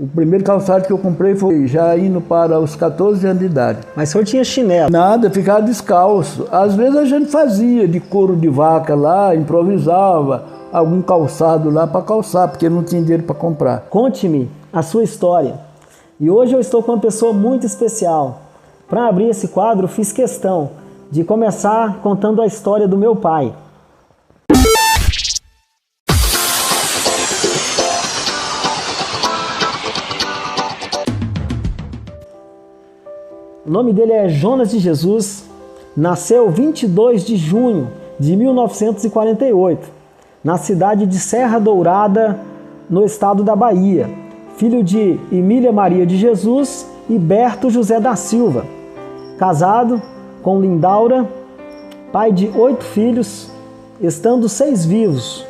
O primeiro calçado que eu comprei foi já indo para os 14 anos de idade. Mas o senhor tinha chinelo? Nada, ficava descalço. Às vezes a gente fazia de couro de vaca lá, improvisava algum calçado lá para calçar, porque não tinha dinheiro para comprar. Conte-me a sua história. E hoje eu estou com uma pessoa muito especial. Para abrir esse quadro, fiz questão de começar contando a história do meu pai. O nome dele é Jonas de Jesus, nasceu 22 de junho de 1948, na cidade de Serra Dourada, no estado da Bahia, filho de Emília Maria de Jesus e Berto José da Silva, casado com Lindaura, pai de 8 filhos, estando 6 vivos,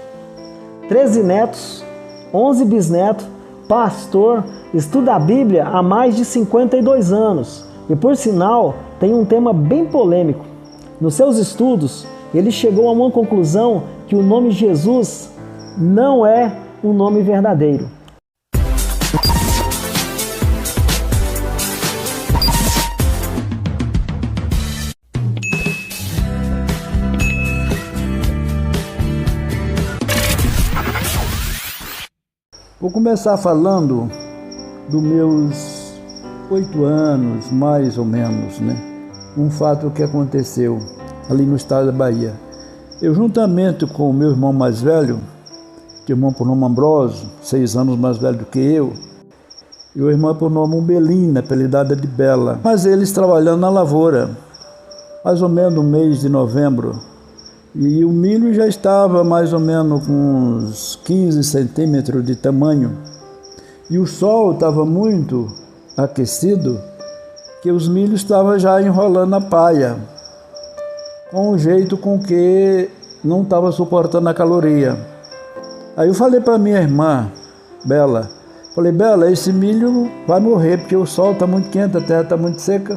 13 netos, 11 bisnetos, pastor, estuda a Bíblia há mais de 52 anos. E por sinal, tem um tema bem polêmico. Nos seus estudos, ele chegou a uma conclusão que o nome Jesus não é um nome verdadeiro. Vou começar falando dos meus 8 anos, mais ou menos, né? Um fato que aconteceu ali no estado da Bahia. Eu, juntamente com o meu irmão mais velho, que é irmão por nome Ambrósio, 6 anos mais velho do que eu, e o irmão por nome Umbelina, apelidada de Bela. Mas eles trabalhando na lavoura, mais ou menos no mês de novembro, e o milho já estava mais ou menos com uns 15 centímetros de tamanho, e o sol estava muito aquecido, que os milhos estavam já enrolando a palha, com um jeito com que não estava suportando a caloria. Aí eu falei para minha irmã, Bela, falei, Bela, esse milho vai morrer, porque o sol está muito quente, a terra está muito seca.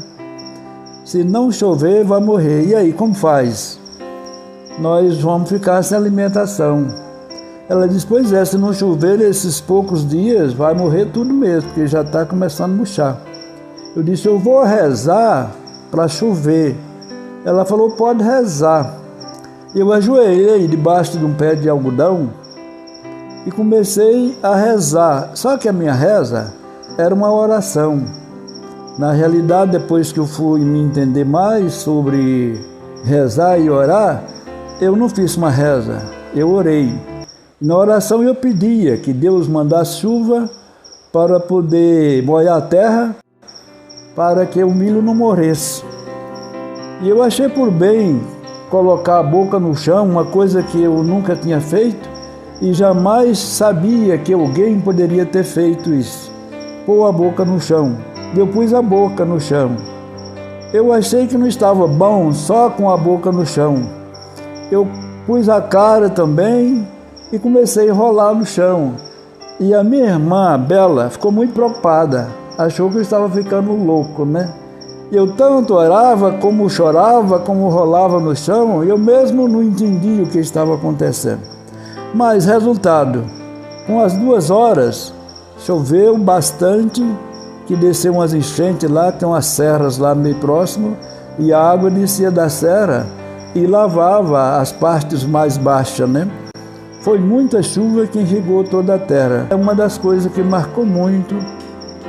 Se não chover, vai morrer. E aí, como faz? Nós vamos ficar sem alimentação. Ela disse, pois é, se não chover esses poucos dias, vai morrer tudo mesmo, porque já está começando a murchar. Eu disse, eu vou rezar para chover. Ela falou, pode rezar. Eu ajoelhei debaixo de um pé de algodão e comecei a rezar. Só que a minha reza era uma oração. Na realidade, depois que eu fui me entender mais sobre rezar e orar, eu não fiz uma reza, eu orei. Na oração eu pedia que Deus mandasse chuva para poder molhar a terra, para que o milho não morresse. E eu achei por bem colocar a boca no chão, uma coisa que eu nunca tinha feito e jamais sabia que alguém poderia ter feito isso. Pôr a boca no chão. Eu pus a boca no chão. Eu achei que não estava bom só com a boca no chão. Eu pus a cara também e comecei a rolar no chão. E a minha irmã, Bela, ficou muito preocupada. Achou que eu estava ficando louco, né? Eu tanto orava, como chorava, como rolava no chão, eu mesmo não entendia o que estava acontecendo. Mas, resultado, com as 2 horas, choveu bastante, que desceu umas enchentes lá, tem umas serras lá meio próximo, e a água descia da serra e lavava as partes mais baixas, né? Foi muita chuva que irrigou toda a terra. É uma das coisas que marcou muito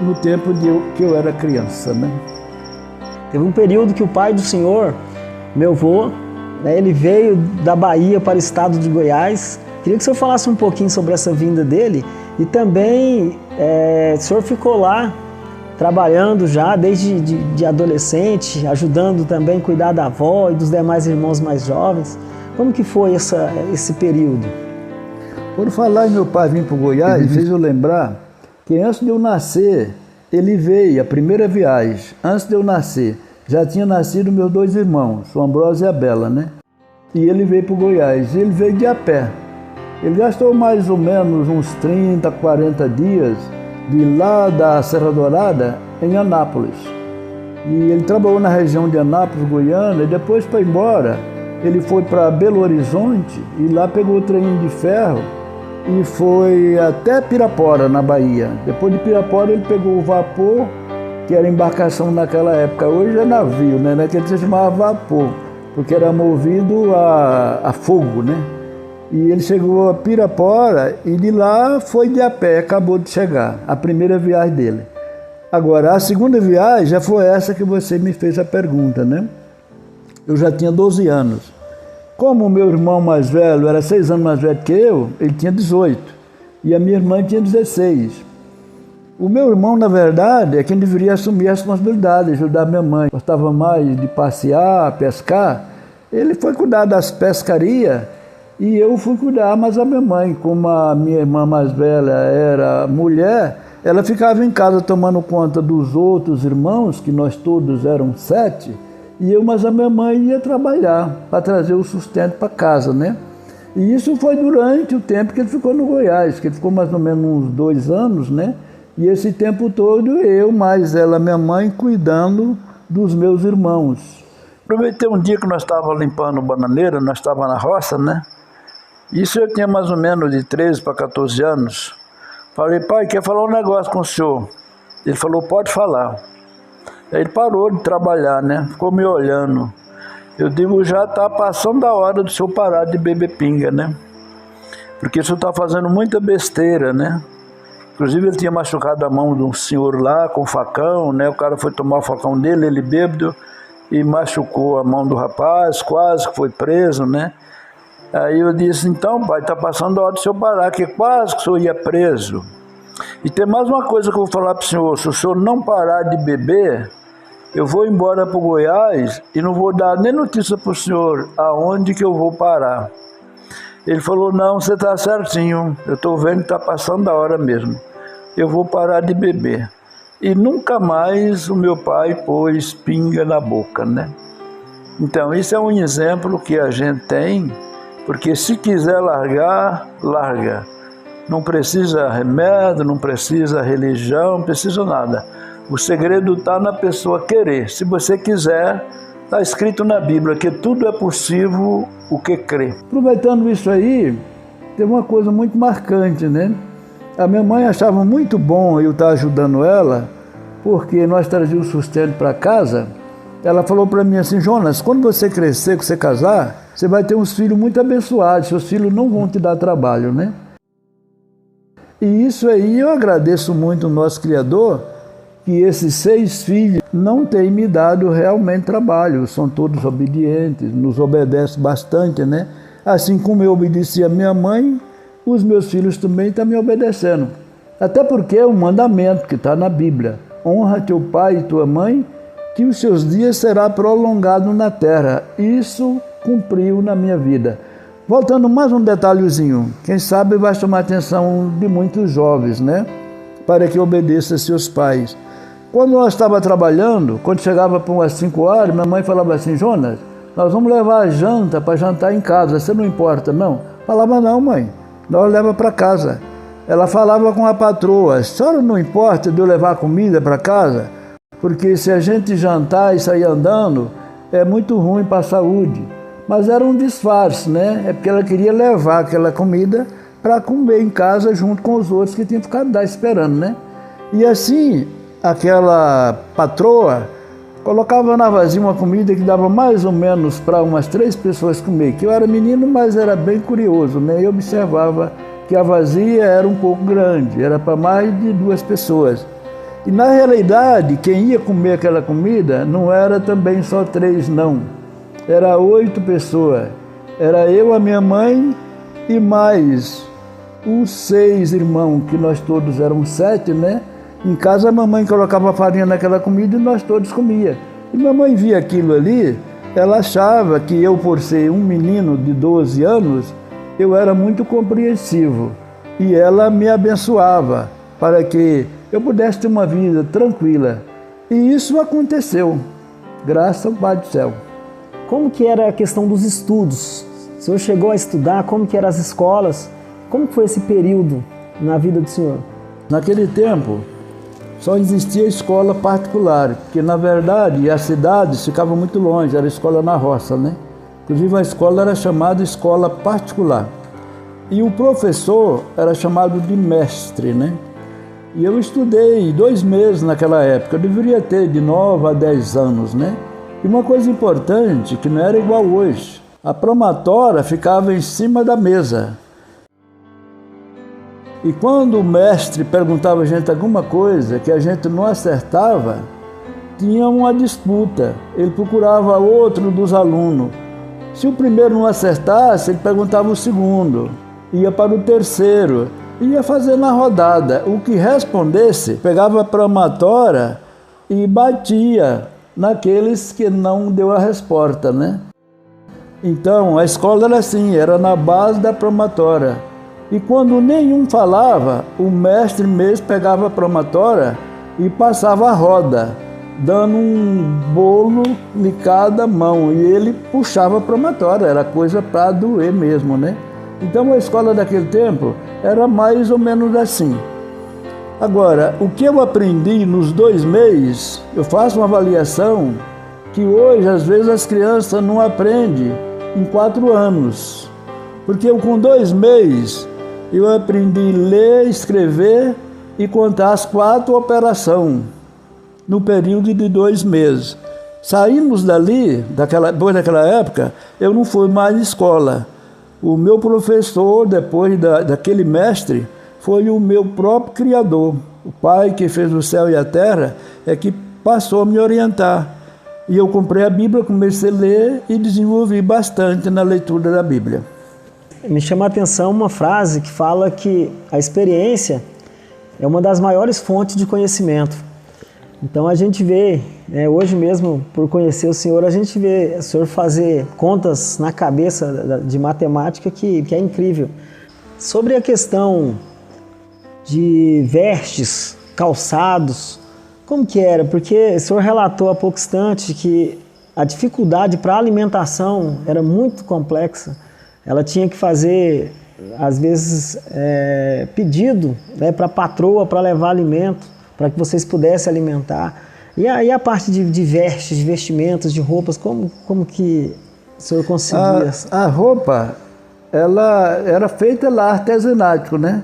no tempo que eu era criança, né? Teve um período que o pai do senhor, meu avô, né, ele veio da Bahia para o estado de Goiás. Queria que o senhor falasse um pouquinho sobre essa vinda dele e também o senhor ficou lá trabalhando já desde de adolescente, ajudando também a cuidar da avó e dos demais irmãos mais jovens. Como que foi esse período? Por falar em meu pai vir para o Goiás, fez eu lembrar que antes de eu nascer, ele veio, a primeira viagem, antes de eu nascer, já tinha nascido meus 2 irmãos, o Ambrósio e a Bela, né? E ele veio para o Goiás, e ele veio de a pé. Ele gastou mais ou menos uns 30, 40 dias de lá da Serra Dourada em Anápolis. E ele trabalhou na região de Anápolis, Goiânia, e depois para ir embora, ele foi para Belo Horizonte e lá pegou o trem de ferro e foi até Pirapora, na Bahia. Depois de Pirapora ele pegou o vapor, que era embarcação naquela época, hoje é navio, né? Naquele se chamava vapor, porque era movido a fogo, né? E ele chegou a Pirapora e de lá foi de a pé, acabou de chegar, a primeira viagem dele. Agora, a segunda viagem já foi essa que você me fez a pergunta, né? Eu já tinha 12 anos. Como o meu irmão mais velho era 6 anos mais velho que eu, ele tinha 18. E a minha irmã tinha 16. O meu irmão, na verdade, é quem deveria assumir a responsabilidade, ajudar minha mãe. Gostava mais de passear, pescar. Ele foi cuidar das pescarias e eu fui cuidar mais a minha mãe. Como a minha irmã mais velha era mulher, ela ficava em casa tomando conta dos outros irmãos, que nós todos eram 7, e eu, mas a minha mãe ia trabalhar para trazer o sustento para casa, né? E isso foi durante o tempo que ele ficou no Goiás, que ele ficou mais ou menos uns 2 anos, né? E esse tempo todo eu, mais ela, minha mãe, cuidando dos meus irmãos. Aproveitei um dia que nós estávamos limpando bananeira, nós estávamos na roça, né? Isso eu tinha mais ou menos de 13 para 14 anos. Falei, pai, quer falar um negócio com o senhor? Ele falou, pode falar. Aí ele parou de trabalhar, né? Ficou me olhando. Eu digo, já está passando da hora do senhor parar de beber pinga, né? Porque o senhor está fazendo muita besteira, né? Inclusive ele tinha machucado a mão de um senhor lá com um facão, né? O cara foi tomar o facão dele, ele bêbado, e machucou a mão do rapaz, quase que foi preso, né? Aí eu disse, então pai, está passando a hora do senhor parar, que quase que o senhor ia preso. E tem mais uma coisa que eu vou falar para o senhor, se o senhor não parar de beber, eu vou embora para o Goiás e não vou dar nem notícia para o senhor aonde que eu vou parar. Ele falou, não, você está certinho, eu estou vendo que está passando a hora mesmo, eu vou parar de beber. E nunca mais o meu pai pôs pinga na boca, né? Então isso é um exemplo que a gente tem, porque se quiser largar, larga. Não precisa remédio, não precisa religião, não precisa nada. O segredo está na pessoa querer. Se você quiser, está escrito na Bíblia que tudo é possível o que crê. Aproveitando isso aí, tem uma coisa muito marcante, né? A minha mãe achava muito bom eu estar ajudando ela, porque nós trazíamos sustento para casa. Ela falou para mim assim, Jonas, quando você crescer, que você casar, você vai ter uns filhos muito abençoados, seus filhos não vão te dar trabalho, né? E isso aí eu agradeço muito ao nosso Criador, que esses 6 filhos não têm me dado realmente trabalho, são todos obedientes, nos obedecem bastante, né? Assim como eu obedeci a minha mãe, os meus filhos também estão me obedecendo. Até porque é um mandamento que está na Bíblia. Honra teu pai e tua mãe, que os seus dias será prolongado na terra. Isso cumpriu na minha vida. Voltando mais um detalhezinho, quem sabe vai chamar a atenção de muitos jovens, né? Para que obedeçam a seus pais. Quando nós estávamos trabalhando, quando chegava para umas 5 horas, minha mãe falava assim, Jonas, nós vamos levar a janta para jantar em casa, você não importa, não? Falava, não, mãe, nós levamos para casa. Ela falava com a patroa, a senhora não importa de eu levar comida para casa? Porque se a gente jantar e sair andando, é muito ruim para a saúde. Mas era um disfarce, né? É porque ela queria levar aquela comida para comer em casa junto com os outros que tinham ficado lá esperando, né? E assim, aquela patroa colocava na vasilha uma comida que dava mais ou menos para umas 3 pessoas comer. Que eu era menino, mas era bem curioso, né? Eu observava que a vasilha era um pouco grande, era para mais de 2 pessoas. E na realidade, quem ia comer aquela comida não era também só 3, não. Era 8 pessoas. Era eu, a minha mãe e mais os 6 irmãos, que nós todos éramos 7, né? Em casa a mamãe colocava farinha naquela comida e nós todos comíamos. E mamãe via aquilo ali, ela achava que eu, por ser um menino de 12 anos, eu era muito compreensivo. E ela me abençoava para que eu pudesse ter uma vida tranquila. E isso aconteceu, graças ao Pai do Céu. Como que era a questão dos estudos? O senhor chegou a estudar? Como que eram as escolas? Como foi esse período na vida do senhor? Naquele tempo, só existia escola particular, porque na verdade as cidades ficavam muito longe, era escola na roça, né? Inclusive a escola era chamada escola particular. E o professor era chamado de mestre, né? E eu estudei 2 meses naquela época, eu deveria ter de 9 a 10 anos, né? E uma coisa importante, que não era igual hoje, a promatória ficava em cima da mesa. E quando o mestre perguntava a gente alguma coisa que a gente não acertava, tinha uma disputa. Ele procurava outro dos alunos. Se o primeiro não acertasse, ele perguntava o segundo. Ia para o terceiro. Ia fazendo a rodada. O que respondesse, pegava a promatória e batia naqueles que não deu a resposta, né? Então, a escola era assim, era na base da promatória. E quando nenhum falava, o mestre mesmo pegava a promatória e passava a roda, dando um bolo em cada mão. E ele puxava a promatória, era coisa para doer mesmo, né? Então a escola daquele tempo era mais ou menos assim. Agora, o que eu aprendi nos 2 meses, eu faço uma avaliação que hoje, às vezes, as crianças não aprendem em 4 anos. Porque eu, com 2 meses, eu aprendi a ler, escrever e contar as 4 operações no período de 2 meses. Saímos dali, depois daquela época, eu não fui mais à escola. O meu professor, depois daquele mestre, foi o meu próprio Criador. O Pai que fez o céu e a terra é que passou a me orientar. E eu comprei a Bíblia, comecei a ler e desenvolvi bastante na leitura da Bíblia. Me chama a atenção uma frase que fala que a experiência é uma das maiores fontes de conhecimento. Então a gente vê, hoje mesmo, por conhecer o Senhor, a gente vê o Senhor fazer contas na cabeça de matemática que é incrível. Sobre a questão de vestes, calçados, como que era? Porque o Senhor relatou há pouco instante que a dificuldade para a alimentação era muito complexa. Ela tinha que fazer, às vezes, pedido, né, para a patroa para levar alimento, para que vocês pudessem alimentar. E aí a parte de vestes, de vestimentas, de roupas, como que o senhor conseguia? A roupa, ela era feita lá, artesanato, né?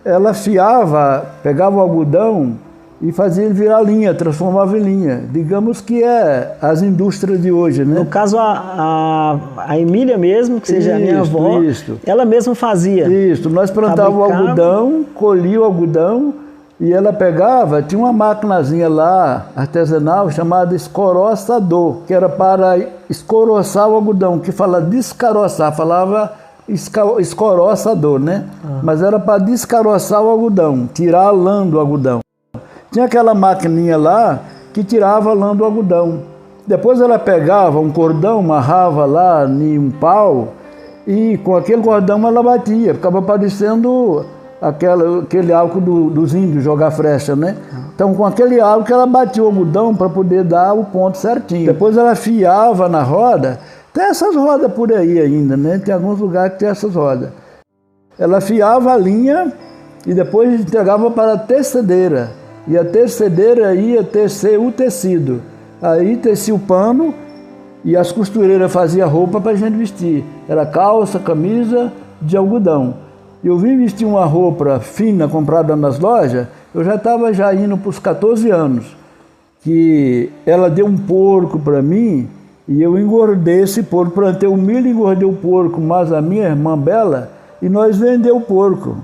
Ela fiava, pegava o algodão e fazia ele virar linha, transformava em linha. Digamos que é as indústrias de hoje, né? No caso, a Emília mesmo, que seja a minha avó, ela mesma fazia. Isso, nós plantávamos o algodão, colhia o algodão, e ela pegava, tinha uma maquinazinha lá, artesanal, chamada escoroçador, que era para escoroçar o algodão, que fala descaroçar, falava escoroçador, né? Mas era para descaroçar o algodão, tirar a lã do algodão. Tinha aquela maquininha lá que tirava a lã do algodão. Depois ela pegava um cordão, amarrava lá em um pau, e com aquele cordão ela batia, ficava parecendo aquele álcool dos índios jogar flecha, né? Então, com aquele álcool ela batia o algodão para poder dar o ponto certinho. Depois ela fiava na roda. Tem essas rodas por aí ainda, né? Tem alguns lugares que tem essas rodas. Ela fiava a linha e depois entregava para a tecedeira. E a tecedeira ia tecer o tecido. Aí tecia o pano e as costureiras faziam roupa para a gente vestir. Era calça, camisa de algodão. Eu vim vestir uma roupa fina comprada nas lojas, eu já estava indo para os 14 anos, que ela deu um porco para mim e eu engordei esse porco, plantei o milho e engordei o porco, mas a minha irmã Bela, e nós vendeu o porco.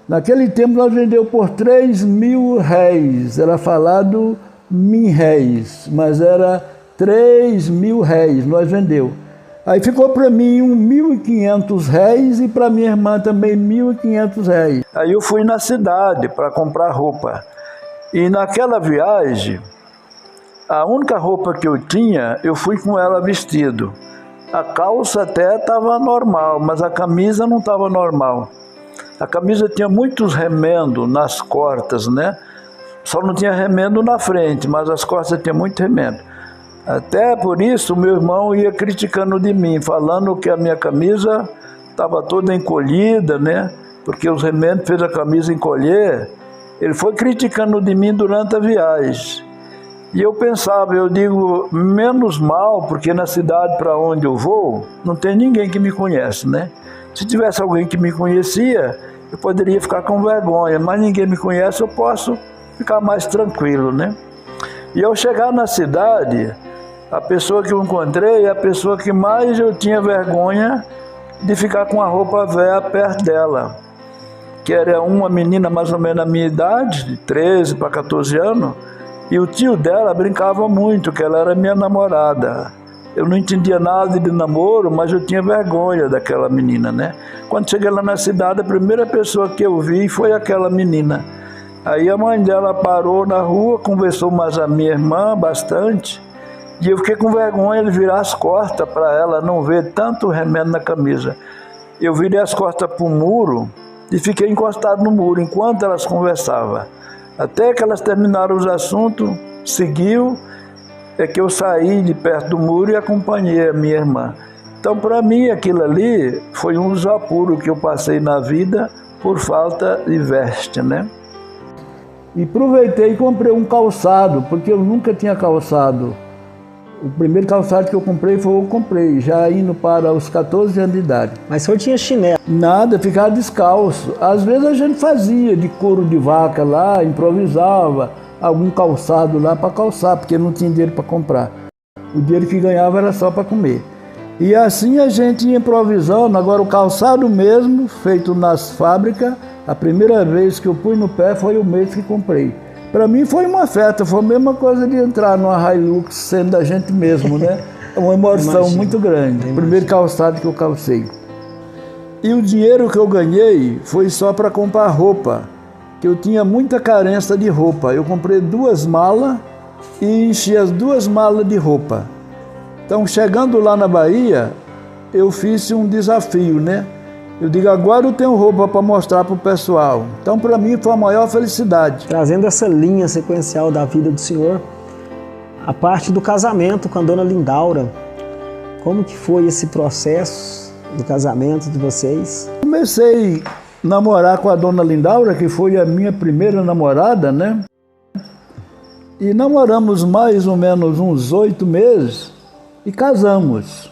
Naquele tempo nós vendeu por 3.000 réis, era falado mil-réis, mas era 3.000 réis, nós vendeu. Aí ficou para mim 1.500 réis e para minha irmã também 1.500 réis. Aí eu fui na cidade para comprar roupa. E naquela viagem, a única roupa que eu tinha, eu fui com ela vestido. A calça até estava normal, mas a camisa não estava normal. A camisa tinha muitos remendos nas costas, né? Só não tinha remendo na frente, mas as costas tinham muito remendo. Até por isso, meu irmão ia criticando de mim, falando que a minha camisa estava toda encolhida, né? Porque os remendos fez a camisa encolher. Ele foi criticando de mim durante a viagem. E eu pensava, eu digo, menos mal, porque na cidade para onde eu vou, não tem ninguém que me conhece, né? Se tivesse alguém que me conhecia, eu poderia ficar com vergonha, mas ninguém me conhece, eu posso ficar mais tranquilo, né? E ao chegar na cidade, a pessoa que eu encontrei é a pessoa que mais eu tinha vergonha de ficar com a roupa velha perto dela, que era uma menina mais ou menos da minha idade, de 13 para 14 anos, e o tio dela brincava muito, que ela era minha namorada. Eu não entendia nada de namoro, mas eu tinha vergonha daquela menina, né? Quando cheguei lá na cidade, a primeira pessoa que eu vi foi aquela menina. Aí a mãe dela parou na rua, conversou mais a minha irmã bastante, e eu fiquei com vergonha de virar as costas para ela não ver tanto remédio na camisa. Eu virei as costas para o muro e fiquei encostado no muro enquanto elas conversavam. Até que elas terminaram os assuntos, seguiu, é que eu saí de perto do muro e acompanhei a minha irmã. Então, para mim, aquilo ali foi um dos apuros que eu passei na vida por falta de veste, né? E aproveitei e comprei um calçado, porque eu nunca tinha calçado. O primeiro calçado que eu comprei foi eu comprei, já indo para os 14 anos de idade. Mas o senhor tinha chinelo? Nada, ficava descalço. Às vezes a gente fazia de couro de vaca lá, improvisava algum calçado lá para calçar, porque não tinha dinheiro para comprar. O dinheiro que ganhava era só para comer. E assim a gente ia improvisando. Agora o calçado mesmo, feito nas fábricas, a primeira vez que eu pus no pé foi o mês que comprei. Para mim foi uma festa, foi a mesma coisa de entrar numa Hilux sendo da gente mesmo, né? É uma emoção muito grande. O primeiro calçado que eu calcei. E o dinheiro que eu ganhei foi só para comprar roupa, que eu tinha muita carência de roupa. Eu comprei 2 malas e enchi as 2 malas de roupa. Então, chegando lá na Bahia, eu fiz um desafio, né? Eu digo, agora eu tenho roupa para mostrar para o pessoal. Então, para mim, foi a maior felicidade. Trazendo essa linha sequencial da vida do senhor, a parte do casamento com a dona Lindaura, como que foi esse processo do casamento de vocês? Comecei a namorar com a dona Lindaura, que foi a minha primeira namorada, né? E namoramos mais ou menos uns 8 meses e casamos.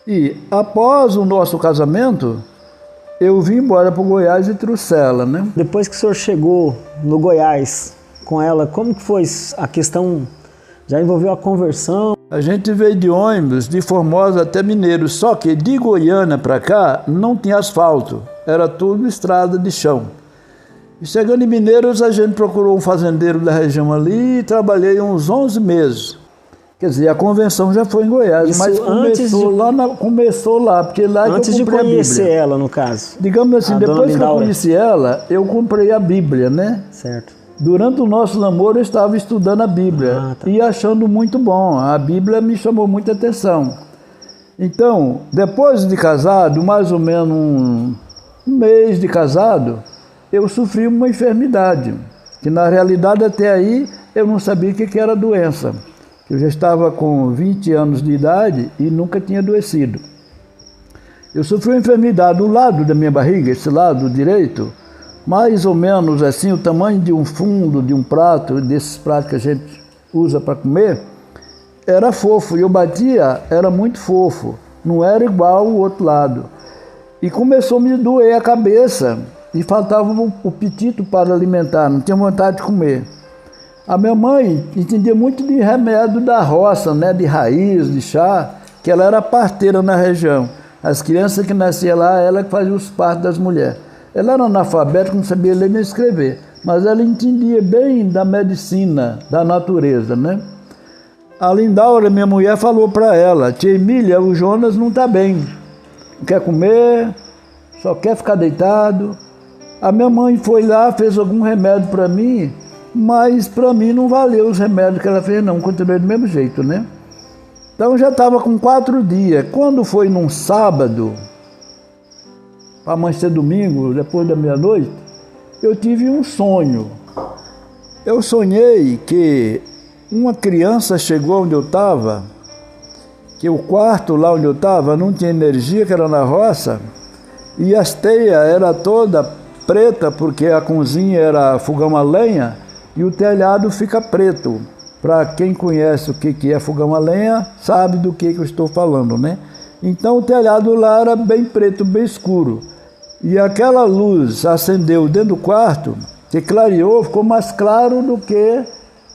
E após o nosso casamento, eu vim embora para o Goiás e trouxe ela, né? Depois que o senhor chegou no Goiás com ela, como que foi a questão? Já envolveu a conversão? A gente veio de ônibus, de Formosa até Mineiros, só que de Goiânia para cá não tinha asfalto, era tudo estrada de chão. E chegando em Mineiros, a gente procurou um fazendeiro da região ali e trabalhei uns 11 meses. Quer dizer, a convenção já foi em Goiás, isso mas começou lá, porque lá antes que eu comprei a Bíblia. Antes de conhecer ela, no caso? Digamos assim, depois que eu conheci ela, eu comprei a Bíblia, né? Certo. Durante o nosso namoro, eu estava estudando a Bíblia e achando muito bom. A Bíblia me chamou muita atenção. Então, depois de casado, mais ou menos um mês de casado, eu sofri uma enfermidade, que na realidade até aí eu não sabia o que era doença. Eu já estava com 20 anos de idade e nunca tinha adoecido. Eu sofri uma enfermidade do lado da minha barriga, esse lado direito, mais ou menos assim, o tamanho de um fundo, de um prato, desses pratos que a gente usa para comer, era fofo. E eu batia, era muito fofo, não era igual o outro lado. E começou a me doer a cabeça e faltava o apetite para alimentar, não tinha vontade de comer. A minha mãe entendia muito de remédio da roça, né, de raiz, de chá, que ela era parteira na região. As crianças que nasciam lá, ela que fazia os partos das mulheres. Ela era analfabeta, não sabia ler nem escrever, mas ela entendia bem da medicina, da natureza, né? A Lindaura, minha mulher, falou para ela, tia Emília, o Jonas não está bem, não quer comer, só quer ficar deitado. A minha mãe foi lá, fez algum remédio para mim, mas para mim não valeu os remédios que ela fez não, continuei do mesmo jeito, né? Então já estava com 4 dias. Quando foi num sábado, para amanhecer domingo, depois da meia-noite, eu tive um sonho. Eu sonhei que uma criança chegou onde eu estava, que o quarto lá onde eu estava não tinha energia, que era na roça, e as teias eram toda preta, porque a cozinha era fogão a lenha, e o telhado fica preto. Para quem conhece o que é fogão a lenha, sabe do que eu estou falando, né? Então o telhado lá era bem preto, bem escuro. E aquela luz acendeu dentro do quarto, que clareou, ficou mais claro do que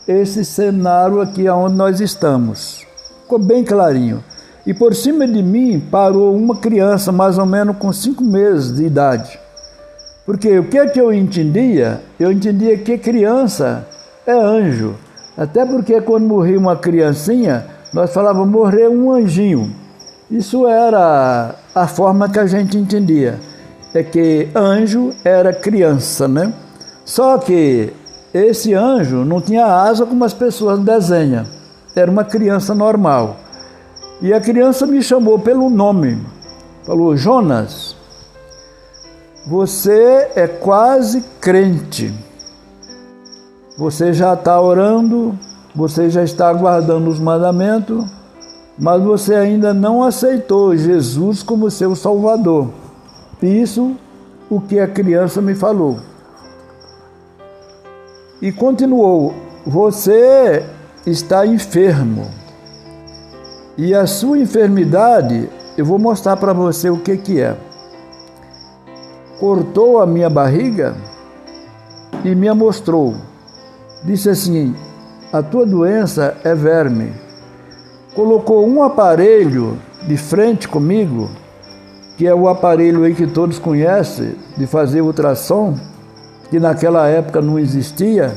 esse cenário aqui onde nós estamos. Ficou bem clarinho. E por cima de mim parou uma criança, mais ou menos com 5 meses de idade. Porque o que é que eu entendia? Eu entendia que criança é anjo. Até porque quando morria uma criancinha, nós falávamos morrer um anjinho. Isso era a forma que a gente entendia. É que anjo era criança, né? Só que esse anjo não tinha asa como as pessoas desenham. Era uma criança normal. E a criança me chamou pelo nome. Falou: Jonas, você é quase crente. Você já está orando, você já está guardando os mandamentos, mas você ainda não aceitou Jesus como seu Salvador. Isso o que a criança me falou. E continuou: você está enfermo. E a sua enfermidade, eu vou mostrar para você o que é. Cortou a minha barriga e me mostrou. Disse assim: a tua doença é verme. Colocou um aparelho de frente comigo, que é o aparelho aí que todos conhecem, de fazer ultrassom, que naquela época não existia.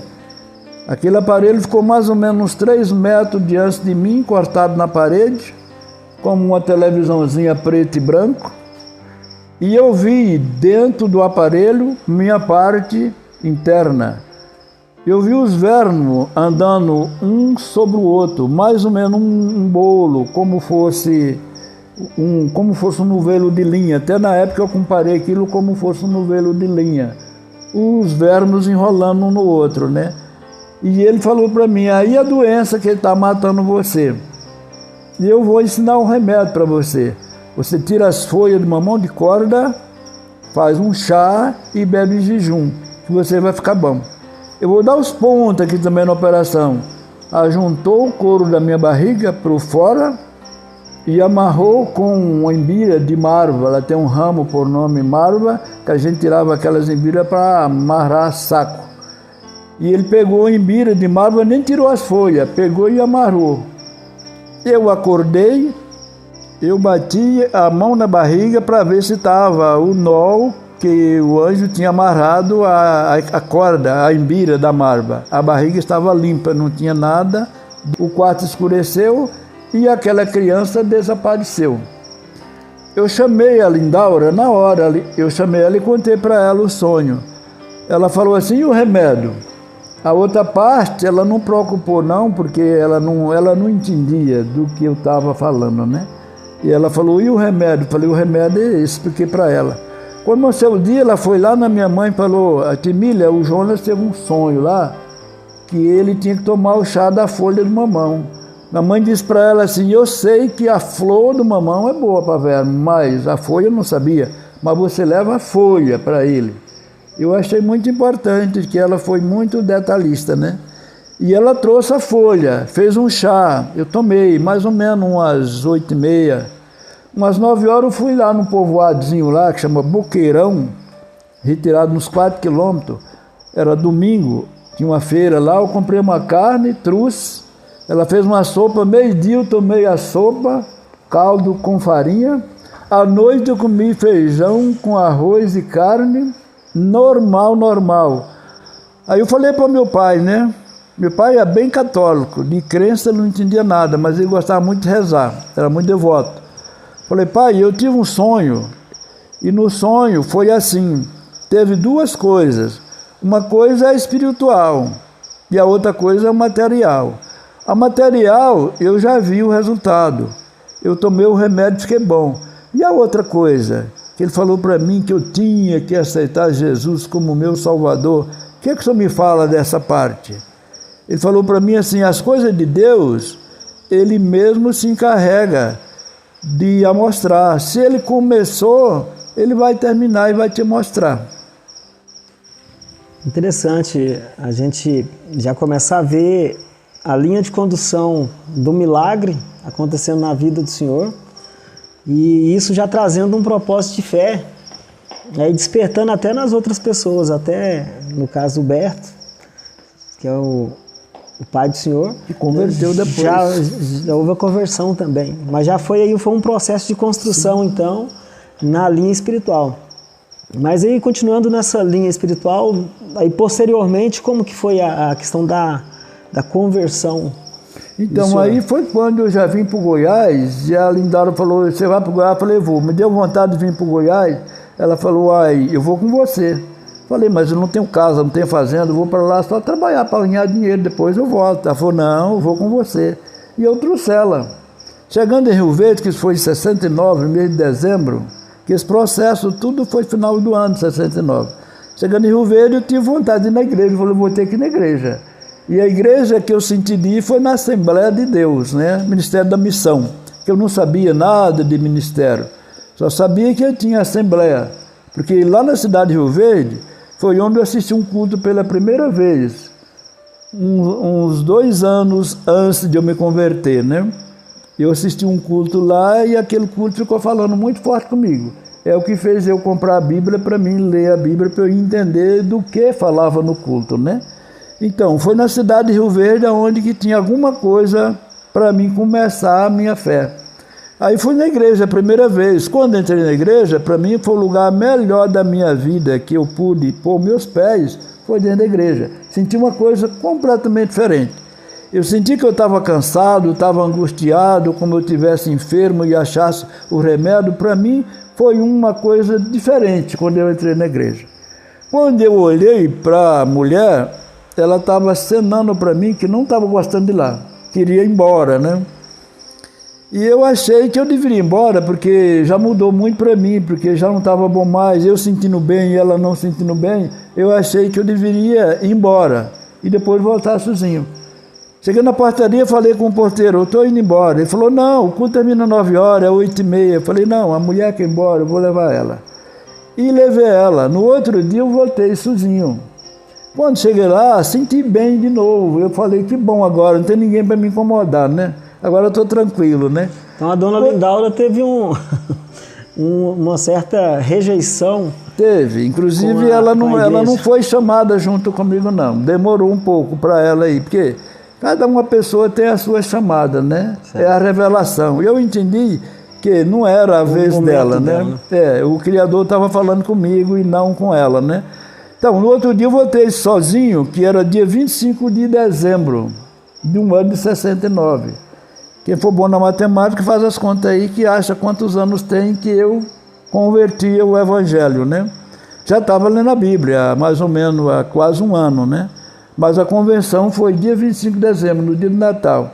Aquele aparelho ficou mais ou menos uns 3 metros diante de mim, cortado na parede, como uma televisãozinha preto e branco. E eu vi dentro do aparelho minha parte interna. Eu vi os vermes andando um sobre o outro, mais ou menos um bolo, como fosse um novelo de linha. Até na época eu comparei aquilo como fosse um novelo de linha. Os vermes enrolando um no outro, né? E ele falou para mim: aí a doença que está matando você. E eu vou ensinar um remédio para você. Você tira as folhas de mamão de corda, faz um chá e bebe em jejum, que você vai ficar bom. Eu vou dar os pontos aqui também na operação. Ajuntou o couro da minha barriga para fora e amarrou com uma embira de marva. Ela tem um ramo por nome marva, que a gente tirava aquelas embiras para amarrar saco. E ele pegou a embira de marva, nem tirou as folhas, pegou e amarrou. Eu acordei, eu bati a mão na barriga para ver se estava o nó que o anjo tinha amarrado a corda, a embira da marva. A barriga estava limpa, não tinha nada. O quarto escureceu e aquela criança desapareceu. Eu chamei a Lindaura na hora, eu chamei ela e contei para ela o sonho. Ela falou assim: e o remédio? A outra parte ela não preocupou não, porque ela não entendia do que eu estava falando, né? E ela falou: e o remédio? Falei: o remédio é esse, expliquei para ela. Quando no seu dia, ela foi lá na minha mãe e falou: Timília, o Jonas teve um sonho lá, que ele tinha que tomar o chá da folha do mamão. A mãe disse para ela assim: eu sei que a flor do mamão é boa para verme, mas a folha eu não sabia, mas você leva a folha para ele. Eu achei muito importante, que ela foi muito detalhista, né? E ela trouxe a folha, fez um chá, eu tomei mais ou menos umas 8h30. Umas 9 horas eu fui lá num povoadozinho lá, que chama Boqueirão, retirado uns 4 quilômetros. Era domingo, tinha uma feira lá, eu comprei uma carne, trouxe. Ela fez uma sopa, meio-dia eu tomei a sopa, caldo com farinha. À noite eu comi feijão com arroz e carne, normal. Aí eu falei para meu pai, né? Meu pai é bem católico, de crença ele não entendia nada, mas ele gostava muito de rezar, era muito devoto. Falei: pai, eu tive um sonho, e no sonho foi assim, teve 2 coisas. Uma coisa é espiritual, e a outra coisa é material. A material, eu já vi o resultado. Eu tomei o remédio e fiquei bom. E a outra coisa, que ele falou para mim que eu tinha que aceitar Jesus como meu Salvador. O que o senhor me fala dessa parte? Ele falou para mim assim: as coisas de Deus, ele mesmo se encarrega de mostrar. Se ele começou, ele vai terminar e vai te mostrar. Interessante a gente já começar a ver a linha de condução do milagre acontecendo na vida do Senhor, E isso já trazendo um propósito de fé, e despertando até nas outras pessoas, até no caso do Berto, que é o pai do senhor. Que converteu depois. Já houve a conversão também. Mas já foi um processo de construção, sim, então, na linha espiritual. Mas aí, continuando nessa linha espiritual, aí posteriormente, como que foi a questão da conversão? Então, aí foi quando eu já vim para o Goiás, e a Lindora falou, você vai para o Goiás? Eu falei, vou. Me deu vontade de vir para o Goiás. Ela falou, eu vou com você. Falei, mas eu não tenho casa, não tenho fazenda, eu vou para lá só trabalhar para ganhar dinheiro, depois eu volto. Ela falou, não, eu vou com você. E eu trouxe ela. Chegando em Rio Verde, que isso foi em 69, no mês de dezembro, que esse processo tudo foi final do ano de 69. Chegando em Rio Verde, eu tive vontade de ir na igreja, eu falei, vou ter que ir na igreja. E a igreja que eu senti de ir foi na Assembleia de Deus, né? Ministério da Missão, que eu não sabia nada de ministério, só sabia que eu tinha Assembleia, porque lá na cidade de Rio Verde foi onde eu assisti um culto pela primeira vez, uns 2 anos antes de eu me converter, né? Eu assisti um culto lá e aquele culto ficou falando muito forte comigo. É o que fez eu comprar a Bíblia para mim ler a Bíblia, para eu entender do que falava no culto, né? Então, foi na cidade de Rio Verde onde que tinha alguma coisa para mim começar a minha fé. Aí fui na igreja a primeira vez. Quando entrei na igreja, para mim foi o lugar melhor da minha vida que eu pude pôr meus pés, foi dentro da igreja. Senti uma coisa completamente diferente. Eu senti que eu estava cansado, estava angustiado, como eu estivesse enfermo e achasse o remédio. Para mim foi uma coisa diferente quando eu entrei na igreja. Quando eu olhei para a mulher, ela estava acenando para mim que não estava gostando de lá, queria ir embora, né? E eu achei que eu deveria ir embora, porque já mudou muito para mim, porque já não estava bom mais, eu sentindo bem e ela não sentindo bem, eu achei que eu deveria ir embora e depois voltar sozinho. Cheguei na portaria, falei com o porteiro, eu estou indo embora. Ele falou, não, o culto termina 9 horas, é 8h30. Eu falei, não, a mulher quer ir embora, eu vou levar ela. E levei ela. No outro dia eu voltei sozinho. Quando cheguei lá, senti bem de novo. Eu falei, que bom agora, não tem ninguém para me incomodar, né? Agora eu estou tranquilo, né? Então a dona Lindaura teve uma certa rejeição. Teve, inclusive ela não foi chamada junto comigo, não. Demorou um pouco para ela ir, porque cada uma pessoa tem a sua chamada, né? Certo. É a revelação. Eu entendi que não era a vez dela, né? O Criador estava falando comigo e não com ela, né? Então, no outro dia eu voltei sozinho, que era dia 25 de dezembro de um ano de 69. Quem for bom na matemática faz as contas aí, que acha quantos anos tem que eu converti o Evangelho, né? Já estava lendo a Bíblia, mais ou menos há quase um ano, né? Mas a convenção foi dia 25 de dezembro, no dia do Natal.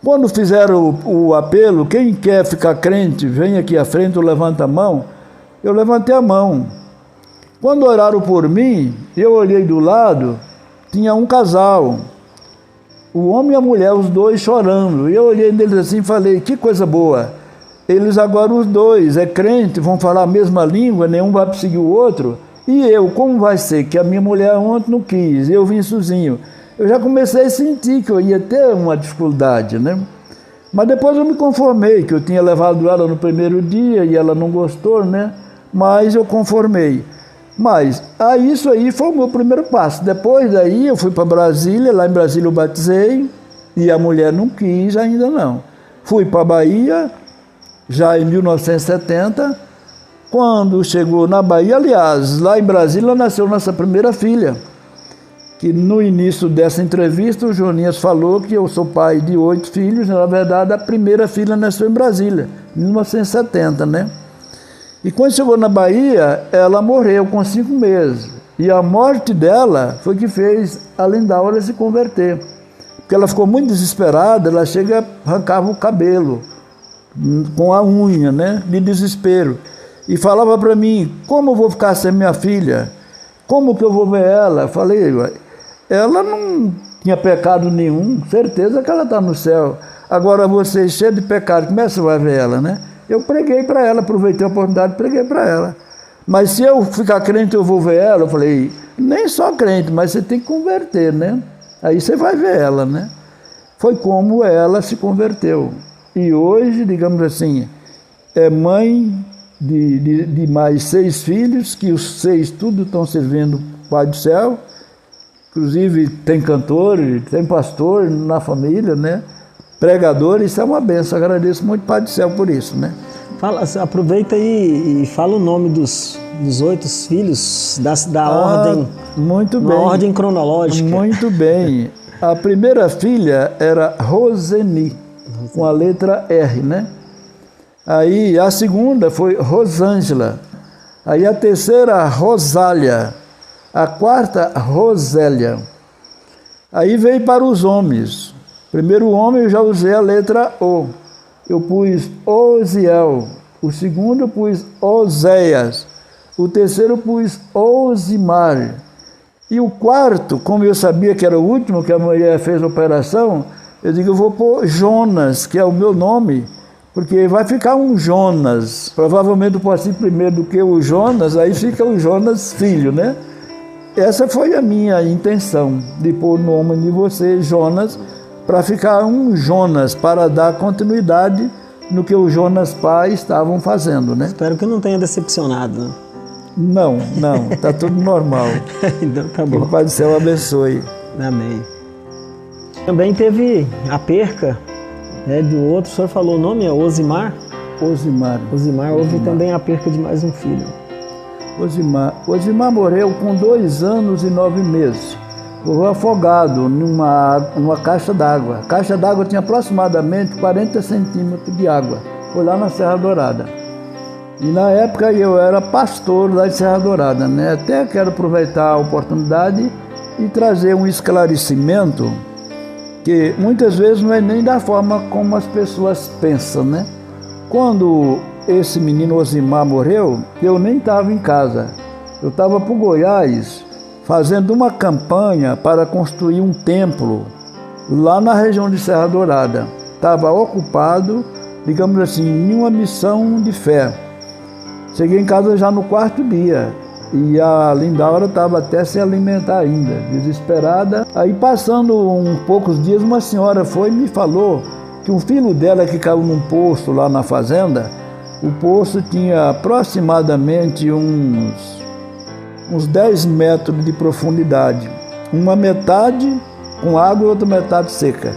Quando fizeram o apelo, quem quer ficar crente, vem aqui à frente ou levanta a mão, eu levantei a mão. Quando oraram por mim, eu olhei do lado, tinha um casal, o homem e a mulher, os dois chorando. E eu olhei neles assim e falei, que coisa boa. Eles agora, os dois, é crente, vão falar a mesma língua, nenhum vai perseguir o outro. E eu, como vai ser que a minha mulher ontem não quis, eu vim sozinho? Eu já comecei a sentir que eu ia ter uma dificuldade, né? Mas depois eu me conformei, que eu tinha levado ela no primeiro dia e ela não gostou, né? Mas eu conformei. Mas isso aí foi o meu primeiro passo. Depois daí eu fui para Brasília, lá em Brasília eu batizei, e a mulher não quis ainda não. Fui para a Bahia, já em 1970, quando chegou na Bahia, aliás, lá em Brasília nasceu nossa primeira filha, que no início dessa entrevista o Joninhas falou que eu sou pai de 8 filhos, na verdade a primeira filha nasceu em Brasília, em 1970, né? E quando chegou na Bahia, ela morreu com 5 meses. E a morte dela foi que fez a Lindaura se converter. Porque ela ficou muito desesperada, ela arrancava o cabelo com a unha, né? De desespero. E falava para mim, como eu vou ficar sem minha filha? Como que eu vou ver ela? Falei, ela não tinha pecado nenhum, certeza que ela está no céu. Agora você, cheio de pecado, como é que você vai ver ela, né? Eu preguei para ela, aproveitei a oportunidade e preguei para ela. Mas se eu ficar crente, eu vou ver ela. Eu falei, nem só crente, mas você tem que converter, né? Aí você vai ver ela, né? Foi como ela se converteu. E hoje, digamos assim, é mãe de mais 6 filhos, que os 6 tudo estão servindo o Pai do Céu. Inclusive tem cantor, tem pastor na família, né? Pregador, isso é uma benção. Agradeço muito o Pai do Céu por isso, né? Aproveita e fala o nome dos 8 filhos da ordem. Muito bem. Na ordem cronológica. Muito bem. A primeira filha era Roseni, com a letra R, né? Aí a segunda foi Rosângela. Aí a terceira, Rosália. A quarta, Rosélia. Aí veio para os homens. Primeiro homem eu já usei a letra O. Eu pus Osiel. O segundo eu pus Oséias. O terceiro eu pus Osimar. E o quarto, como eu sabia que era o último, que a mulher fez a operação, eu digo, eu vou pôr Jonas, que é o meu nome, porque vai ficar um Jonas. Provavelmente eu posso ir primeiro do que o Jonas, aí fica o Jonas filho, né? Essa foi a minha intenção, de pôr o nome de você, Jonas, para ficar um Jonas, para dar continuidade no que o Jonas pai estavam fazendo, né? Espero que não tenha decepcionado, né? Não, está tudo normal. Então tá bom. Que o Pai do Céu abençoe. Amém. Também teve a perca, né, do outro, o senhor falou o nome, é Osimar? Osimar. Houve também a perca de mais um filho. Osimar morreu com 2 anos e 9 meses. Morreu afogado numa caixa d'água. A caixa d'água tinha aproximadamente 40 centímetros de água. Foi lá na Serra Dourada. E na época eu era pastor lá de Serra Dourada, né? Até quero aproveitar a oportunidade e trazer um esclarecimento que muitas vezes não é nem da forma como as pessoas pensam, né? Quando esse menino Osimar morreu, eu nem estava em casa. Eu estava para o Goiás fazendo uma campanha para construir um templo lá na região de Serra Dourada. Estava ocupado, digamos assim, em uma missão de fé. Cheguei em casa já no 4º dia e a Lindaura estava até sem alimentar ainda, desesperada. Aí passando poucos dias, uma senhora foi e me falou que um filho dela que caiu num poço lá na fazenda, o poço tinha aproximadamente uns 10 metros de profundidade, uma metade com água e outra metade seca.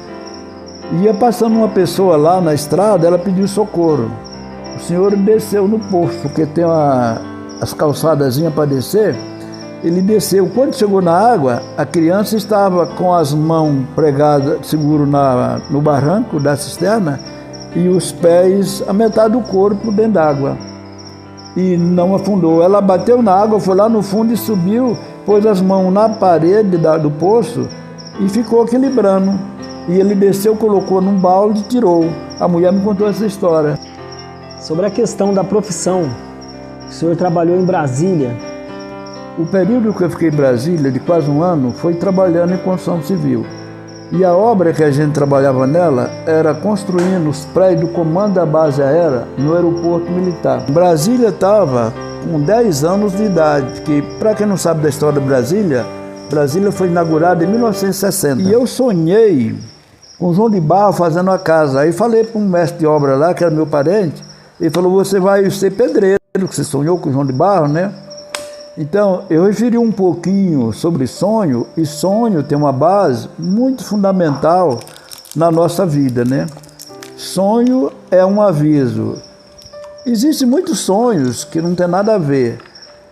Ia passando uma pessoa lá na estrada, ela pediu socorro. O senhor desceu no poço, porque tem as calçadazinhas para descer. Ele desceu. Quando chegou na água, a criança estava com as mãos pregadas, seguro no barranco da cisterna, e os pés, a metade do corpo dentro d'água. E não afundou. Ela bateu na água, foi lá no fundo e subiu, pôs as mãos na parede do poço e ficou equilibrando. E ele desceu, colocou num balde e tirou. A mulher me contou essa história. Sobre a questão da profissão, o senhor trabalhou em Brasília. O período que eu fiquei em Brasília, de quase 1 ano, foi trabalhando em construção civil. E a obra que a gente trabalhava nela era construindo os prédios do Comando da Base Aérea no aeroporto militar. Brasília estava com 10 anos de idade, que, para quem não sabe da história de Brasília, Brasília foi inaugurada em 1960. E eu sonhei com João de Barro fazendo a casa. Aí falei para um mestre de obra lá, que era meu parente, ele falou, você vai ser pedreiro, que você sonhou com o João de Barro, né? Então, eu referi um pouquinho sobre sonho, e sonho tem uma base muito fundamental na nossa vida, né? Sonho é um aviso. Existem muitos sonhos que não tem nada a ver,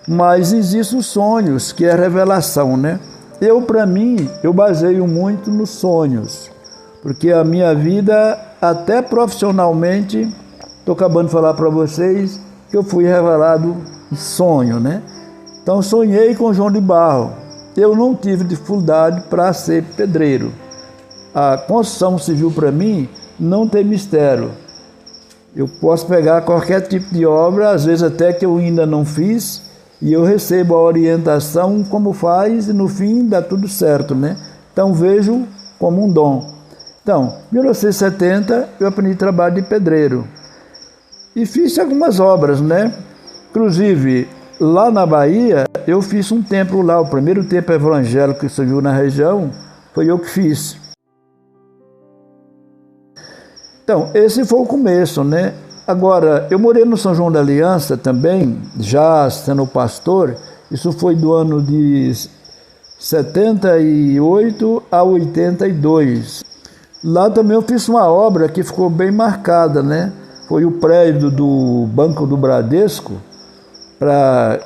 mas existem os sonhos que é revelação, né? Para mim, eu baseio muito nos sonhos, porque a minha vida, até profissionalmente, estou acabando de falar para vocês que eu fui revelado em sonho, né? Então, sonhei com João de Barro. Eu não tive dificuldade para ser pedreiro. A construção civil, para mim, não tem mistério. Eu posso pegar qualquer tipo de obra, às vezes até que eu ainda não fiz, e eu recebo a orientação como faz, e no fim dá tudo certo, né? Então, vejo como um dom. Então, em 1970, eu aprendi trabalho de pedreiro. E fiz algumas obras, né? Inclusive, lá na Bahia, eu fiz um templo lá. O primeiro templo evangélico que surgiu na região, foi eu que fiz. Então, esse foi o começo, né? Agora, eu morei no São João da Aliança também, já sendo pastor. Isso foi do ano de 78 a 82. Lá também eu fiz uma obra que ficou bem marcada, né? Foi o prédio do Banco do Bradesco, para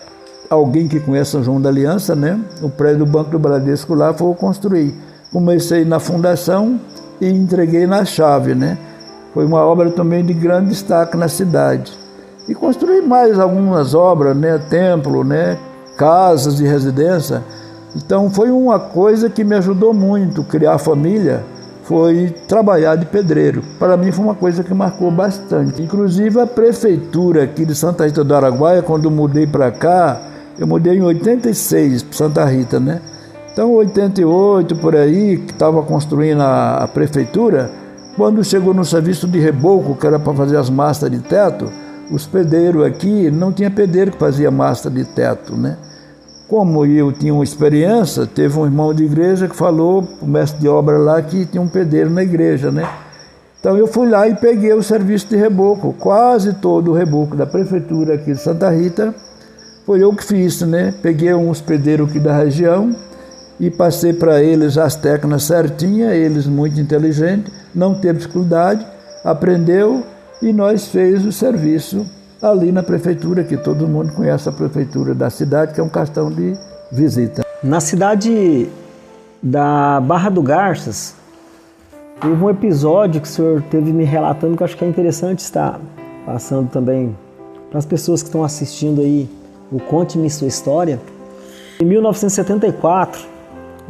alguém que conhece São João da Aliança, né? O prédio do Banco do Bradesco lá foi construir. Comecei na fundação e entreguei na chave, né? Foi uma obra também de grande destaque na cidade. E construí mais algumas obras, né? Templo, né? Casas de residência. Então foi uma coisa que me ajudou muito, criar família, foi trabalhar de pedreiro. Para mim foi uma coisa que marcou bastante. Inclusive a prefeitura aqui de Santa Rita do Araguaia, quando eu mudei para cá, eu mudei em 86 para Santa Rita, né? Então 88 por aí, que estava construindo a prefeitura, quando chegou no serviço de reboco, que era para fazer as mastas de teto, os pedreiros aqui, não tinha pedreiro que fazia masta de teto, né? Como eu tinha uma experiência, teve um irmão de igreja que falou, o mestre de obra lá, que tinha um pedreiro na igreja, né? Então eu fui lá e peguei o serviço de reboco, quase todo o reboco da prefeitura aqui de Santa Rita, foi eu que fiz, né? Peguei uns pedreiros aqui da região e passei para eles as técnicas certinhas, eles muito inteligentes, não teve dificuldade, aprendeu e nós fez o serviço ali na prefeitura, que todo mundo conhece a prefeitura da cidade, que é um cartão de visita. Na cidade da Barra do Garças, teve um episódio que o senhor teve me relatando que eu acho que é interessante estar passando também para as pessoas que estão assistindo aí o Conte-me Sua História. Em 1974,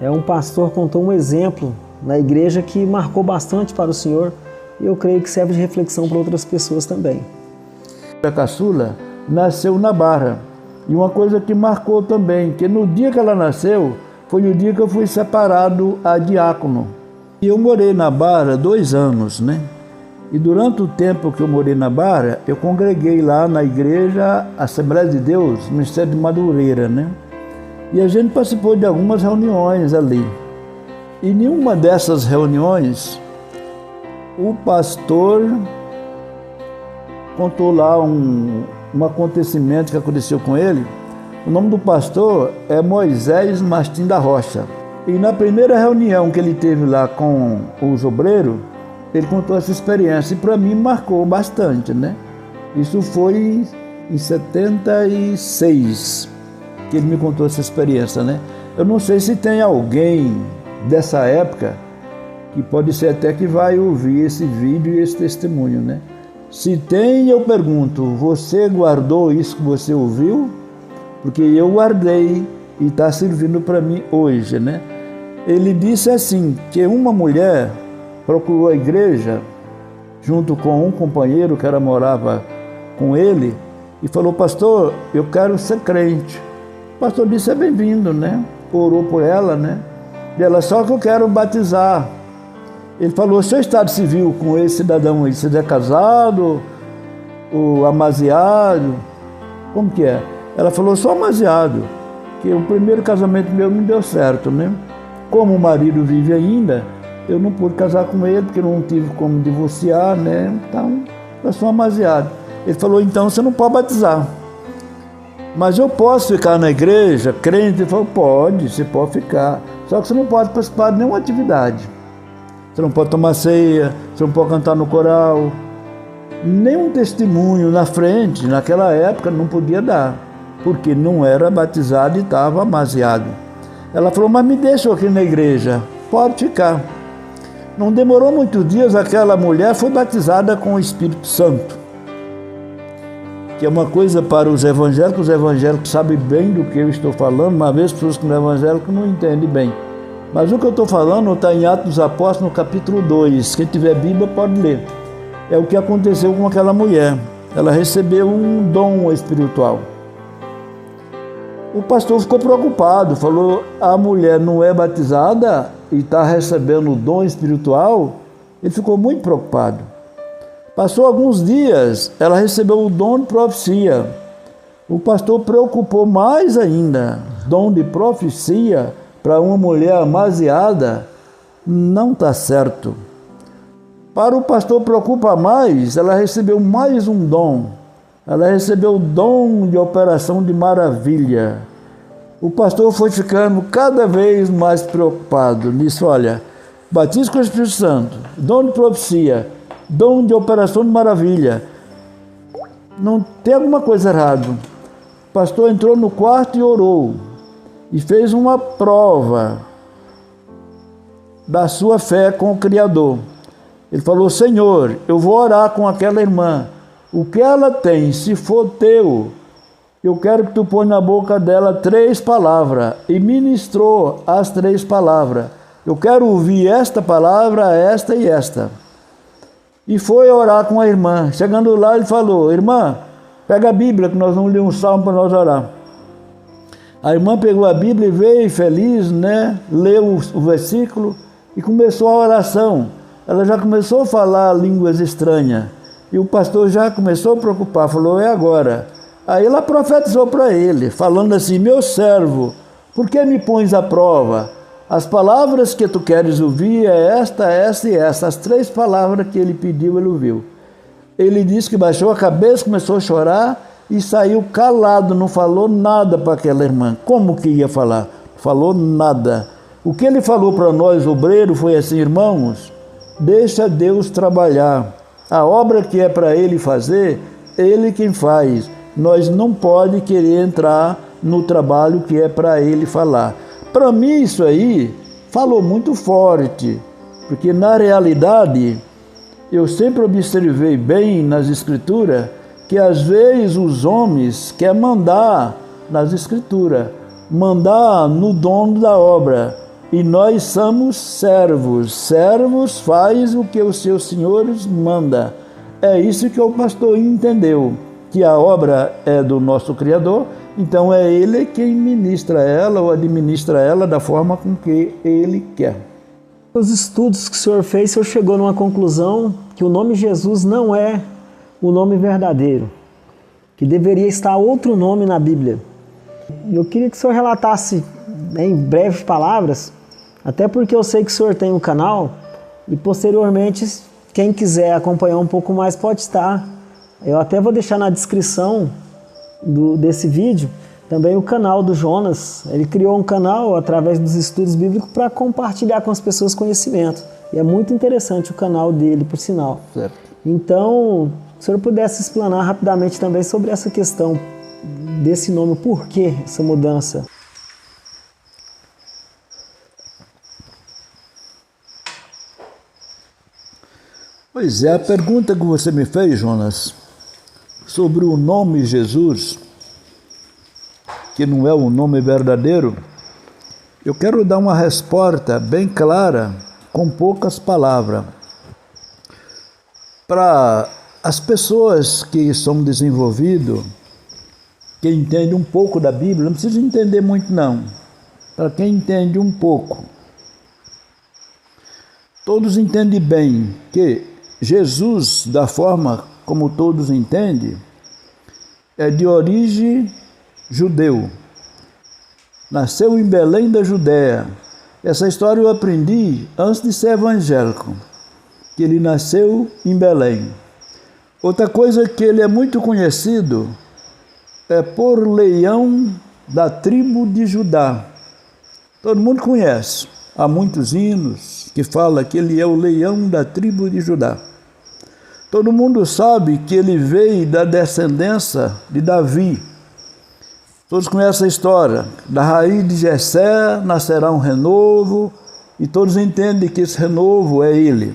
um pastor contou um exemplo na igreja que marcou bastante para o senhor e eu creio que serve de reflexão para outras pessoas também. A caçula nasceu na Barra, e uma coisa que marcou também, que no dia que ela nasceu, foi o dia que eu fui separado a diácono. E eu morei na Barra 2 anos, né? E durante o tempo que eu morei na Barra, eu congreguei lá na igreja Assembleia de Deus, Ministério de Madureira, né? E a gente participou de algumas reuniões ali. E em uma dessas reuniões, o pastor contou lá um acontecimento que aconteceu com ele. O nome do pastor é Moisés Mastim da Rocha. E na primeira reunião que ele teve lá com os obreiros, ele contou essa experiência e para mim marcou bastante, né? Isso foi em 76 que ele me contou essa experiência, né? Eu não sei se tem alguém dessa época que pode ser até que vai ouvir esse vídeo e esse testemunho, né? Se tem, eu pergunto, você guardou isso que você ouviu? Porque eu guardei e está servindo para mim hoje, né? Ele disse assim, que uma mulher procurou a igreja junto com um companheiro que morava com ele e falou, pastor, eu quero ser crente. O pastor disse, é bem-vindo, né? Orou por ela, né? E ela, só que eu quero batizar. Ele falou, seu estado civil com esse cidadão aí, você é casado, ou amaziado? Como que é? Ela falou, sou amaziado, que o primeiro casamento meu não deu certo, né? Como o marido vive ainda, eu não pude casar com ele, porque não tive como divorciar, né? Então, eu sou amaziado. Ele falou, então você não pode batizar. Mas eu posso ficar na igreja, crente? Ele falou, pode, você pode ficar. Só que você não pode participar de nenhuma atividade. Você não pode tomar ceia, você não pode cantar no coral. Nenhum testemunho na frente, naquela época, não podia dar, porque não era batizado e estava amaziado. Ela falou, mas me deixa aqui na igreja. Pode ficar. Não demorou muitos dias, aquela mulher foi batizada com o Espírito Santo, que é uma coisa para os evangélicos sabem bem do que eu estou falando, uma vez pessoas que não são evangélicos não entendem bem. Mas o que eu estou falando está em Atos dos Apóstolos, no capítulo 2. Quem tiver Bíblia pode ler. É o que aconteceu com aquela mulher. Ela recebeu um dom espiritual. O pastor ficou preocupado, falou, a mulher não é batizada e está recebendo o dom espiritual? Ele ficou muito preocupado. Passou alguns dias, ela recebeu o dom de profecia. O pastor preocupou mais ainda. Dom de profecia para uma mulher amaziada não está certo. Para o pastor preocupa mais, ela recebeu mais um dom. Ela recebeu o dom de operação de maravilha. O pastor foi ficando cada vez mais preocupado. Disse, olha, batismo com o Espírito Santo, dom de profecia, dom de operação de maravilha. Não tem alguma coisa errada. O pastor entrou no quarto e orou. E fez uma prova da sua fé com o Criador. Ele falou, Senhor, eu vou orar com aquela irmã. O que ela tem, se for teu, eu quero que tu põe na boca dela 3 palavras. E ministrou as 3 palavras. Eu quero ouvir esta palavra, esta e esta. E foi orar com a irmã. Chegando lá, ele falou, irmã, pega a Bíblia, que nós vamos ler um salmo para nós orar. A irmã pegou a Bíblia e veio feliz, né? Leu o versículo e começou a oração. Ela já começou a falar línguas estranhas. E o pastor já começou a preocupar, falou, é agora. Aí ela profetizou para ele, falando assim, meu servo, por que me pões à prova? As palavras que tu queres ouvir é esta e esta. As 3 palavras que ele pediu, ele ouviu. Ele disse que baixou a cabeça, começou a chorar e saiu calado, não falou nada para aquela irmã. Como que ia falar? Falou nada. O que ele falou para nós, obreiros, foi assim, irmãos, deixa Deus trabalhar. A obra que é para Ele fazer, Ele quem faz. Nós não pode querer entrar no trabalho que é para Ele falar. Para mim isso aí falou muito forte, porque na realidade eu sempre observei bem nas Escrituras que às vezes os homens querem mandar nas Escrituras, mandar no dono da obra. E nós somos servos. Servos faz o que os seus senhores mandam. É isso que o pastor entendeu, que a obra é do nosso Criador, então é Ele quem ministra ela ou administra ela da forma com que Ele quer. Os estudos que o senhor fez, o senhor chegou numa conclusão que o nome Jesus não é o nome verdadeiro, que deveria estar outro nome na Bíblia. Eu queria que o senhor relatasse em breves palavras, até porque eu sei que o senhor tem um canal e posteriormente, quem quiser acompanhar um pouco mais pode estar. Eu até vou deixar na descrição desse vídeo também o canal do Jonas. Ele criou um canal através dos estudos bíblicos para compartilhar com as pessoas conhecimento. E é muito interessante o canal dele, por sinal. Certo. Então, se o senhor pudesse explanar rapidamente também sobre essa questão desse nome, por que essa mudança? Pois é, a pergunta que você me fez, Jonas, sobre o nome Jesus, que não é o nome verdadeiro, eu quero dar uma resposta bem clara, com poucas palavras. Para as pessoas que são desenvolvidas, que entendem um pouco da Bíblia, não precisa entender muito não, para quem entende um pouco, todos entendem bem que Jesus, da forma como todos entendem, é de origem judeu. Nasceu em Belém da Judéia. Essa história eu aprendi antes de ser evangélico, que ele nasceu em Belém. Outra coisa que ele é muito conhecido é por leão da tribo de Judá. Todo mundo conhece. Há muitos hinos que falam que ele é o leão da tribo de Judá. Todo mundo sabe que ele veio da descendência de Davi. Todos conhecem a história. Da raiz de Jessé nascerá um renovo, e todos entendem que esse renovo é ele.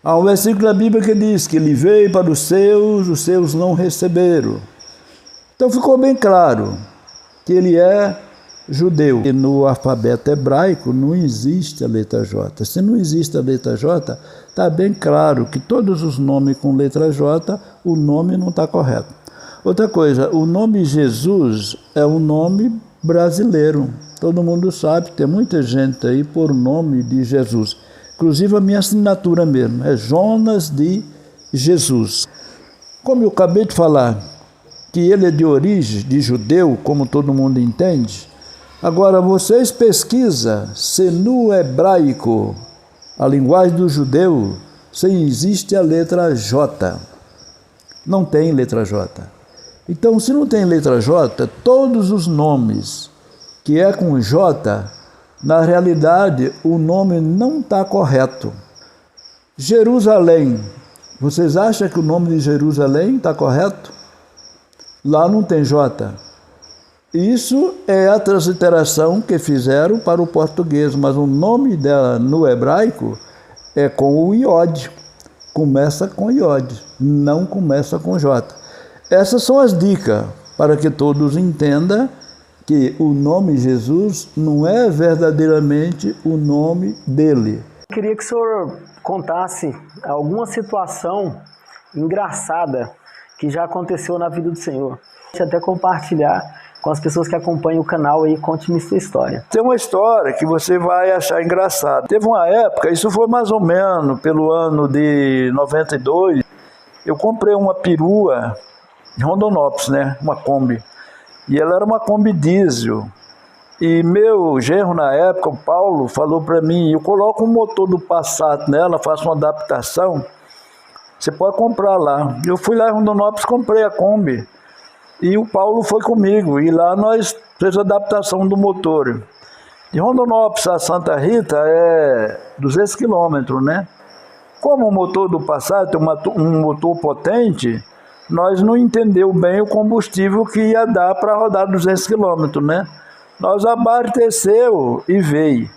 Há um versículo da Bíblia que diz que ele veio para os seus não receberam. Então ficou bem claro que ele é judeu. E no alfabeto hebraico não existe a letra J. Se não existe a letra J, está bem claro que todos os nomes com letra J, o nome não está correto. Outra coisa, o nome Jesus é um nome brasileiro. Todo mundo sabe, tem muita gente aí por nome de Jesus. Inclusive a minha assinatura mesmo, é Jonas de Jesus. Como eu acabei de falar, que ele é de origem de judeu, como todo mundo entende. Agora, vocês pesquisam se no hebraico, a linguagem do judeu, se existe a letra J. Não tem letra J. Então, se não tem letra J, todos os nomes que é com J, na realidade, o nome não está correto. Jerusalém. Vocês acham que o nome de Jerusalém está correto? Lá não tem J. Isso é a transliteração que fizeram para o português, mas o nome dela no hebraico é com o iod. Começa com iod, não começa com J. Essas são as dicas para que todos entendam que o nome Jesus não é verdadeiramente o nome dele. Eu queria que o senhor contasse alguma situação engraçada que já aconteceu na vida do Senhor. Até compartilhar com as pessoas que acompanham o canal aí, conte-me sua história. Tem uma história que você vai achar engraçada. Teve uma época, isso foi mais ou menos pelo ano de 92, eu comprei uma perua em Rondonópolis, né? Uma Kombi. E ela era uma Kombi diesel. E meu genro na época, o Paulo, falou para mim, eu coloco um motor do Passat nela, faço uma adaptação, você pode comprar lá. Eu fui lá em Rondonópolis, comprei a Kombi. E o Paulo foi comigo, e lá nós fizemos a adaptação do motor. De Rondonópolis a Santa Rita é 200 quilômetros, né? Como o motor do Passat é um motor potente, nós não entendemos bem o combustível que ia dar para rodar 200 quilômetros, né? Nós abasteceu e veio.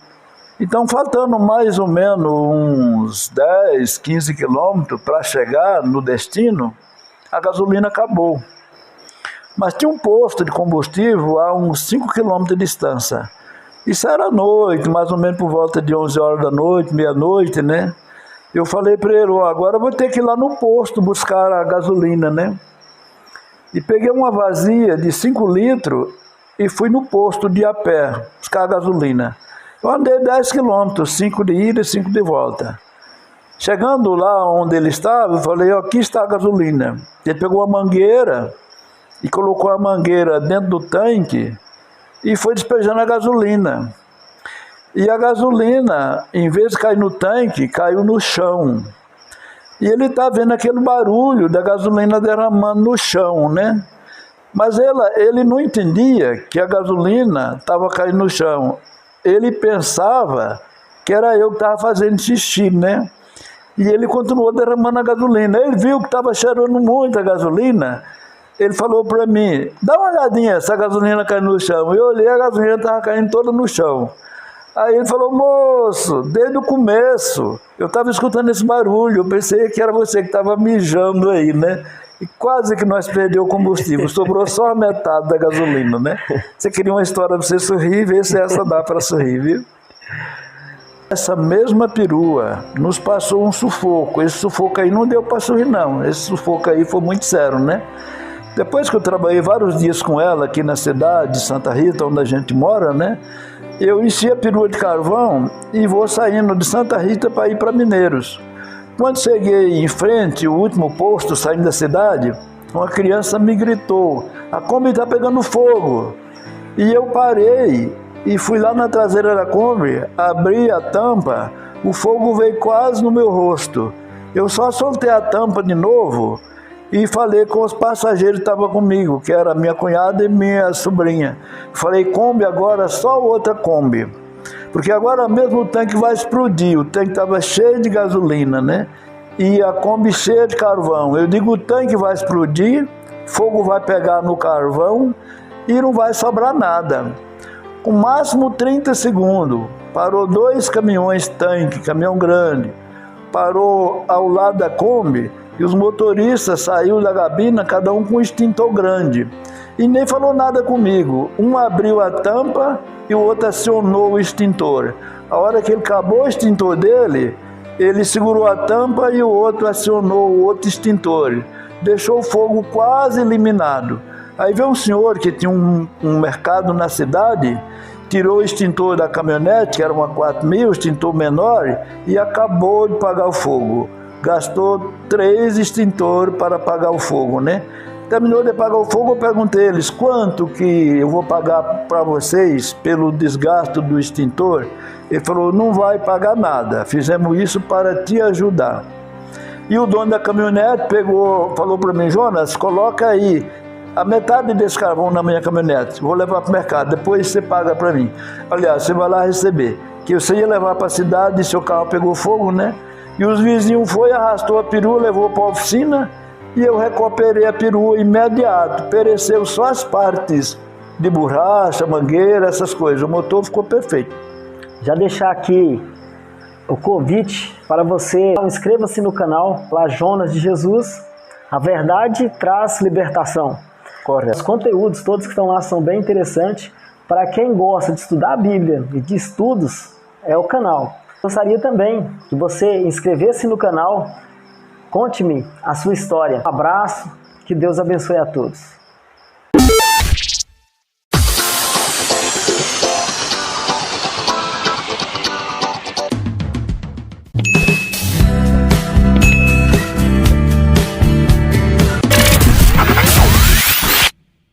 Então, faltando mais ou menos uns 10, 15 quilômetros para chegar no destino, a gasolina acabou. Mas tinha um posto de combustível a uns 5 quilômetros de distância. Isso era à noite, mais ou menos por volta de 11 horas da noite, meia-noite, né? Eu falei para ele, agora eu vou ter que ir lá no posto buscar a gasolina, né? E peguei uma vazia de 5 litros e fui no posto de a pé buscar a gasolina. Eu andei 10 quilômetros, 5 de ida e 5 de volta. Chegando lá onde ele estava, eu falei, aqui está a gasolina. Ele pegou a mangueira e colocou a mangueira dentro do tanque e foi despejando a gasolina. E a gasolina, em vez de cair no tanque, caiu no chão. E ele está vendo aquele barulho da gasolina derramando no chão, né? Mas ele não entendia que a gasolina estava caindo no chão. Ele pensava que era eu que estava fazendo xixi, né? E ele continuou derramando a gasolina. Ele viu que estava cheirando muito a gasolina. Ele falou para mim, dá uma olhadinha, essa gasolina caiu no chão. Eu olhei, a gasolina estava caindo toda no chão. Aí ele falou, moço, desde o começo, eu estava escutando esse barulho, eu pensei que era você que estava mijando aí, né? E quase que nós perdemos o combustível, sobrou só a metade da gasolina, né? Você queria uma história para você sorrir, vê se essa dá para sorrir, viu? Essa mesma perua nos passou um sufoco, esse sufoco aí não deu para sorrir não, esse sufoco aí foi muito sério, né? Depois que eu trabalhei vários dias com ela aqui na cidade de Santa Rita, onde a gente mora, né? Eu enchi a perua de carvão e vou saindo de Santa Rita para ir para Mineiros. Quando cheguei em frente, o último posto, saindo da cidade, uma criança me gritou, a Kombi está pegando fogo. E eu parei e fui lá na traseira da Kombi, abri a tampa, o fogo veio quase no meu rosto. Eu só soltei a tampa de novo e falei com os passageiros que estavam comigo, que era minha cunhada e minha sobrinha. Falei, Kombi agora, só outra Kombi. Porque agora mesmo o tanque vai explodir, o tanque estava cheio de gasolina, né? E a Kombi cheia de carvão. Eu digo, o tanque vai explodir, fogo vai pegar no carvão e não vai sobrar nada. Com máximo 30 segundos, parou 2 caminhões tanque, caminhão grande, parou ao lado da Kombi, e os motoristas saíram da gabina, cada um com um extintor grande. E nem falou nada comigo. Um abriu a tampa e o outro acionou o extintor. A hora que ele acabou o extintor dele, ele segurou a tampa e o outro acionou o outro extintor. Deixou o fogo quase eliminado. Aí veio um senhor que tinha um mercado na cidade, tirou o extintor da caminhonete, que era uma 4000, extintor menor, e acabou de apagar o fogo. Gastou 3 extintores para apagar o fogo, né? Terminou de apagar o fogo, eu perguntei a eles, quanto que eu vou pagar para vocês pelo desgaste do extintor? Ele falou, não vai pagar nada, fizemos isso para te ajudar. E o dono da caminhonete falou para mim: Jonas, coloca aí a metade desse carvão na minha caminhonete, vou levar para o mercado, depois você paga para mim. Aliás, você vai lá receber. Que você ia levar para a cidade e seu carro pegou fogo, né? E os vizinhos arrastou a perua, levou para a oficina e eu recuperei a perua imediato. Pereceu só as partes de borracha, mangueira, essas coisas. O motor ficou perfeito. Já deixar aqui o convite para você, inscreva-se no canal, lá Jonas de Jesus, a verdade traz libertação. Correto. Os conteúdos todos que estão lá são bem interessantes. Para quem gosta de estudar a Bíblia e de estudos, é o canal. Gostaria também que você inscrevesse no canal, conte-me a sua história. Um abraço, que Deus abençoe a todos.